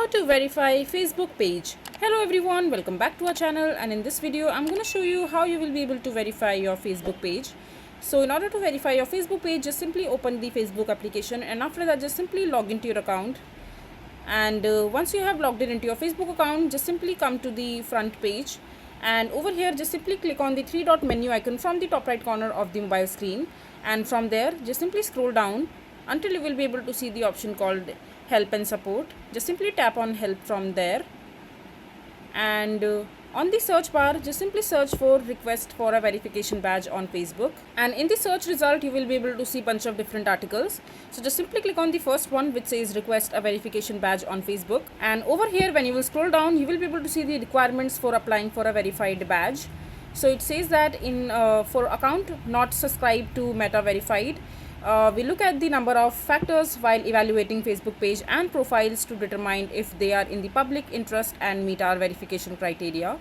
How to verify Facebook page. Hello everyone, welcome back to our channel, and in this video I'm going to show you how you will be able to verify your Facebook page. So in order to verify your Facebook page, just simply open the Facebook application, and after that just simply log into your account. And once you have logged in into your Facebook account, just simply come to the front page, and over here just simply click on the three dot menu icon from the top right corner of the mobile screen, and from there just simply scroll down until you will be able to see the option called help and support. Just simply tap on help from there, and on the search bar just simply search for request for a verification badge on Facebook, and in the search result you will be able to see bunch of different articles. So just simply click on the first one which says request a verification badge on Facebook, and over here when you will scroll down you will be able to see the requirements for applying for a verified badge. So it says that in for account not subscribed to Meta verified, we look at the number of factors while evaluating Facebook page and profiles to determine if they are in the public interest and meet our verification criteria.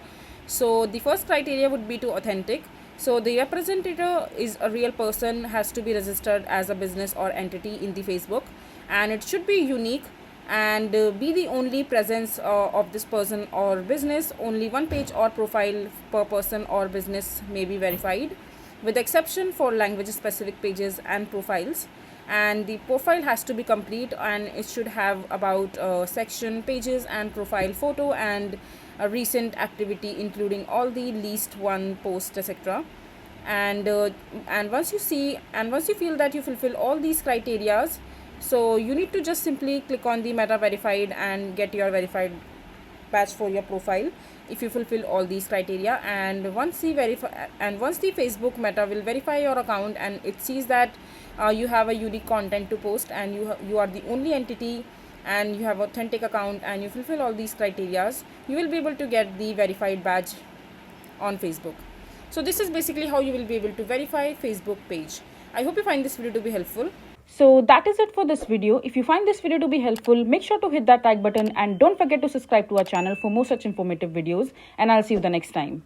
So the first criteria would be to authentic. So the representative is a real person, has to be registered as a business or entity in the Facebook, and it should be unique and be the only presence of this person or business. Only one page or profile per person or business may be verified, with exception for language specific pages and profiles. And the profile has to be complete, and it should have about section, pages and profile photo, and a recent activity including all the least one post, etc. And once you feel that you fulfill all these criterias, so you need to just simply click on the Meta verified and get your verified badge for your profile if you fulfill all these criteria. And once the Facebook Meta will verify your account and it sees that you have a unique content to post, and you are the only entity, and you have authentic account, and you fulfill all these criterias, you will be able to get the verified badge on Facebook. So this is basically how you will be able to verify Facebook page. I hope you find this video to be helpful. So that is it for this video. If you find this video to be helpful, make sure to hit that like button, and don't forget to subscribe to our channel for more such informative videos, and I'll see you the next time.